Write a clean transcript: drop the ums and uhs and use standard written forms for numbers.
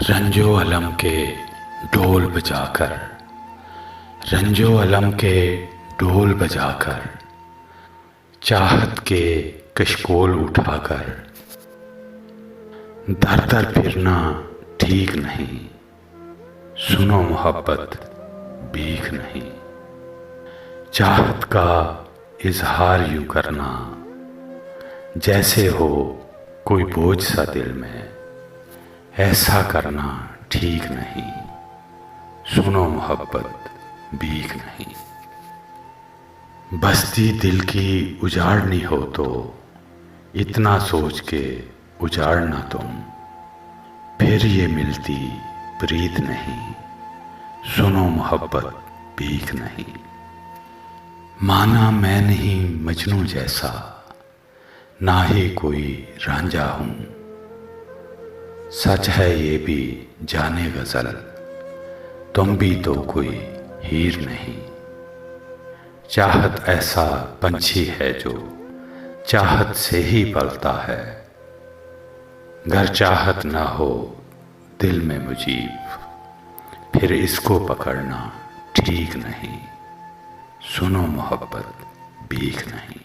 रंजो अलम के ढोल बजाकर, रंजो अलम के ढोल बजाकर, चाहत के कशकोल उठाकर, दर दर फिरना ठीक नहीं, सुनो मोहब्बत भीख नहीं। चाहत का इजहार यूं करना जैसे हो कोई बोझ सा दिल में, ऐसा करना ठीक नहीं, सुनो मोहब्बत भीख नहीं। बस्ती दिल की उजाड़नी हो तो इतना सोच के उजाड़ना तुम, फिर ये मिलती प्रीत नहीं, सुनो मोहब्बत भीख नहीं। माना मैं नहीं मजनू जैसा, ना ही कोई रांझा हूँ, सच है ये भी जाने गजल, तुम भी तो कोई हीर नहीं। चाहत ऐसा पंछी है जो चाहत से ही पलता है, गर चाहत ना हो दिल में मुजीब, फिर इसको पकड़ना ठीक नहीं, सुनो मोहब्बत भीख नहीं।